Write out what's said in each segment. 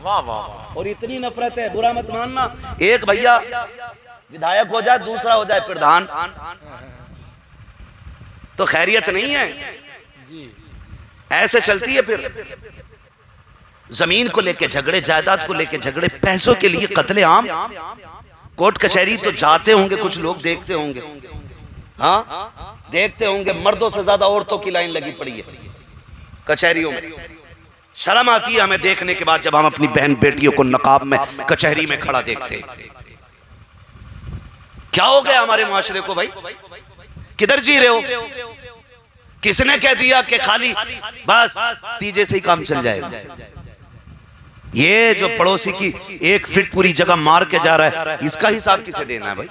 वाह वाह। और इतनी नफरत है, बुरा मत मानना। एक भैया विधायक हो जाए, दूसरा हो जाए प्रधान, तो खैरियत नहीं है जी। ऐसे चलती है फिर। जमीन को लेके झगड़े, जायदाद को लेके झगड़े, पैसों के लिए कत्ले आम। कोर्ट कचहरी तो जाते होंगे कुछ लोग, देखते होंगे, हाँ देखते होंगे, मर्दों से ज्यादा औरतों की लाइन लगी पड़ी है कचहरियों में। शर्म आती है हमें देखने के बाद जब हम अपनी बहन बेटियों को नकाब में कचहरी में खड़ा देखते हैं। क्या हो गया हमारे मुआशरे को भाई? किधर जी रहे हो? किसने कह दिया कि खाली बस तीजे से ही काम चल जाएगा? ये जो पड़ोसी की 1 फीट पूरी जगह मार के जा रहा है, इसका हिसाब किसे देना है भाई?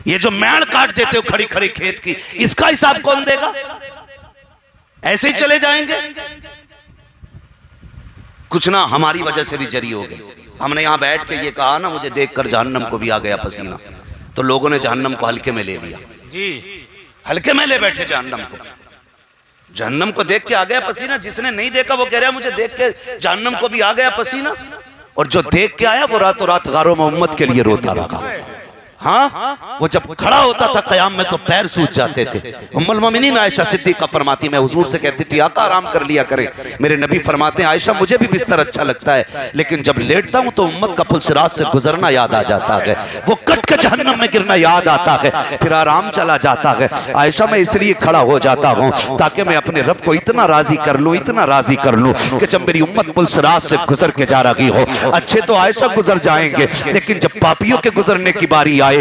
ये जो मेड़ काट देते हो खड़ी खड़ी खेत की, इसका हिसाब कौन देगा? ऐसे ही चले जाएंगे? कुछ ना हमारी वजह से भी जरी हो गई। हमने यहां बैठ के ये कहा ना, मुझे देखकर जहन्नम को भी आ गया पसीना, तो लोगों ने जहन्नम को हल्के में ले लिया जी, हल्के में ले बैठे जहन्नम को। जहन्नम को देख के आ गया पसीना। जिसने नहीं देखा वो कह रहा है मुझे देख के जहन्नम को भी आ गया पसीना, और जो देख के आया वो रातों रात गारों में उम्मत के लिए रोता रहा। हाँ, वो जब खड़ा होता था कयाम में तो पैर सूज जाते थे। उम्मुल मोमिनीन आयशा सिद्दीक़ा फरमाती, मैं हुजूर से कहती थी आका आराम कर लिया करें। मेरे नबी फरमाते हैं आयशा मुझे भी बिस्तर अच्छा लगता है, लेकिन जब लेटता हूं तो उम्मत का पुल सिरात से गुजरना याद आ जाता है, वो कट के जहन्नम में गिरना याद आता है, फिर आराम चला जाता है। आयशा मैं इसलिए खड़ा हो जाता हूँ ताकि मैं अपने रब को इतना राजी कर लूँ, इतना राजी कर लूँ कि जब मेरी उम्मत पुल सिरात से गुजर के जा रही हो, अच्छे तो आयशा गुजर जाएंगे, लेकिन जब पापियों के गुजरने की बारी आएगी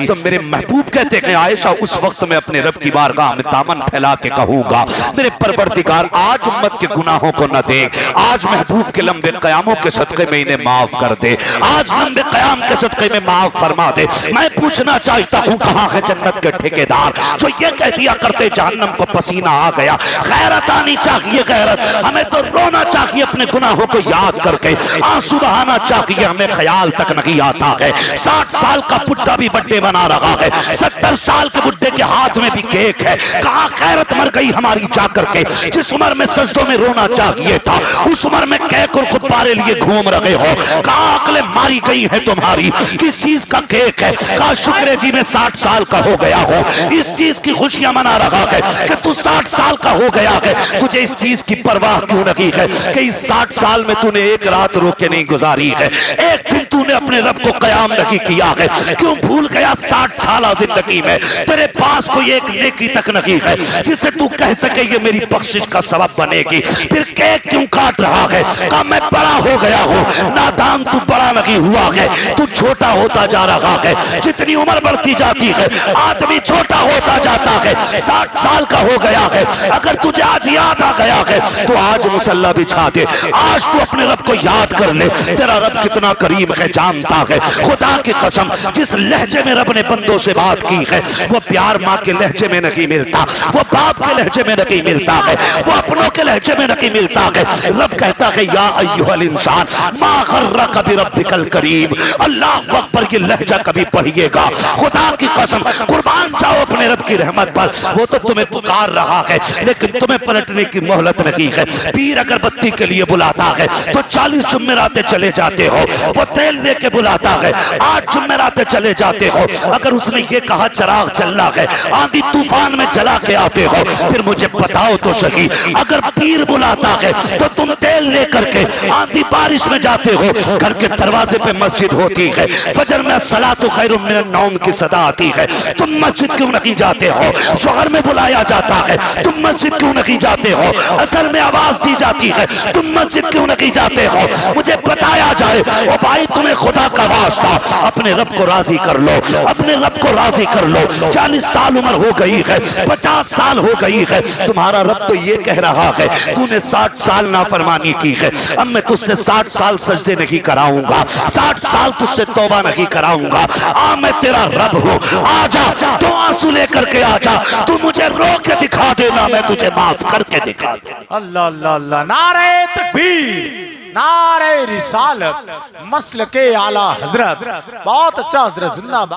तो मेरे महबूब कहते हैं आयशा उस वक्त में अपने रब की बारगाह में दामन फैला के कहूंगा, मेरे परवरदिगार आज उम्मत के गुनाहों को न देख, आज महबूब के लंबे कयामों के सदक़े में इन्हें माफ कर दे, आज लंबे कयाम के सदक़े में माफ फरमा दे। मैं पूछना चाहता हूँ कहाँ है जन्नत के ठेकेदार जो ये कह दिया करते जहन्नम को पसीना आ गया? गैरत आनी चाहिए, गैरत। हमें तो रोना चाहिए अपने गुनाहों को याद करके, आंसू बहाना चाहिए, हमें ख्याल तक नहीं आता है 60 साल का बुढ़ा भी बर्थडे बना रहा है, 70 साल के बुढ़े के हाथ में भी केक है। कहाँ गैरत मर गई हमारी जाकर के? जिस उम्र में सजदों में रोना चाहिए था उस उम्र में केक और गुब्बारे लिए घूम रहे हो। कहाँ अक्लें मारी गई है तुम्हारी? किस चीज का केक है? कहा शुक्र जी में 60 साल का हो गया हो, इस चीज की खुशियां मना रहा है कि तू 60 साल का हो गया है। तुझे इस चीज की परवाह क्यों नहीं है कि इस 60 साल में तूने एक रात रो के नहीं गुजारी है, एक दिन तूने अपने रब को कयाम नहीं किया है? क्यों भूल गया 60 साल जिंदगी में तेरे पास कोई एक नेकी तक नहीं है जिससे तू कह सके ये मेरी बख्शिश का सबब बनेगी? फिर केक क्यों काट रहा है? कहा मैं बड़ा हो गया हूँ। नादान तू बड़ा नहीं हुआ है, तू छोटा होता जा रहा है। जितनी उम्र बढ़ती जाती है आदमी छोटा होता जाता है। 60 साल का हो गया है, अगर तुझे आज याद आ गया है तो आज मुसल्ला बिछा दे, आज तू अपने रब को याद कर ले। तेरा रब कितना करीम है जानता है। खुदा की कसम जिस लहजे में रब ने बंदों से बात की है वो प्यार माँ के लहजे में नहीं मिलता, वो बाप के लहजे में नहीं मिलता है, वो अपनों के लहजे में नहीं मिलता है। रब कहता है या अय्युहल इंसान मा गर्रका बिरब्बिकल करीम। अल्लाह अकबर की लहजा कभी पढ़िएगा, खुदा की कसम कुर्बान जाओ अपने रब की रहमत पर। वो तो तुम्हें पुकार रहा है लेकिन तुम्हें पलटने की मोहलत नहीं है। पीर अगरबत्ती के लिए बुलाता है तो 40 जुम्मेरातें चले जाते हो, वो तेल लेके बुलाता है 8 जुम्मेरातें चले जाते हो। अगर उसने ये कहा चराग चलना है आंधी तूफान में जला के आते हो, फिर मुझे बताओ तो सही अगर पीर बुलाता है तो तुम तेल लेकर के आंधी बारिश में जाते हो, घर के दरवाजे पे मस्जिद होती है, फजर में सलातु खैरुम मिनन नौम की सदा आती है, तुम मस्जिद क्यों नहीं जाते हो? शोहर में बुलाया जाता है तुम मस्जिद क्यों नहीं जाते हो? असर में आवाज दी जाती है तुम मस्जिद क्यों नहीं जाते हो? मुझे बताया जाए ओ भाई तुम्हें खुदा का वास्ता अपने रब को राजी कर लो, अपने रब को राजी कर लो। 40 साल उम्र हो गई है, 50 साल हो गई है, तुम्हारा रब तो ये कह रहा है तूने 60 साल नाफरमानी की है, अब मैं तुझसे 60 साल सजदे नहीं कराऊंगा, 60 साल तुझसे तौबा नहीं कराऊंगा। आ मैं तेरा रब हूँ, आजा तो आंसू लेकर के आजा, तू मुझे रो के दिखा देना, मैं तुझे माफ करके दिखा दूंगा। अल्लाह अल्लाह अल्लाह। नारे तकबीर, नारे रिसालत, मसलके आला हजरत। बहुत अच्छा हजरत, जिंदाबाद।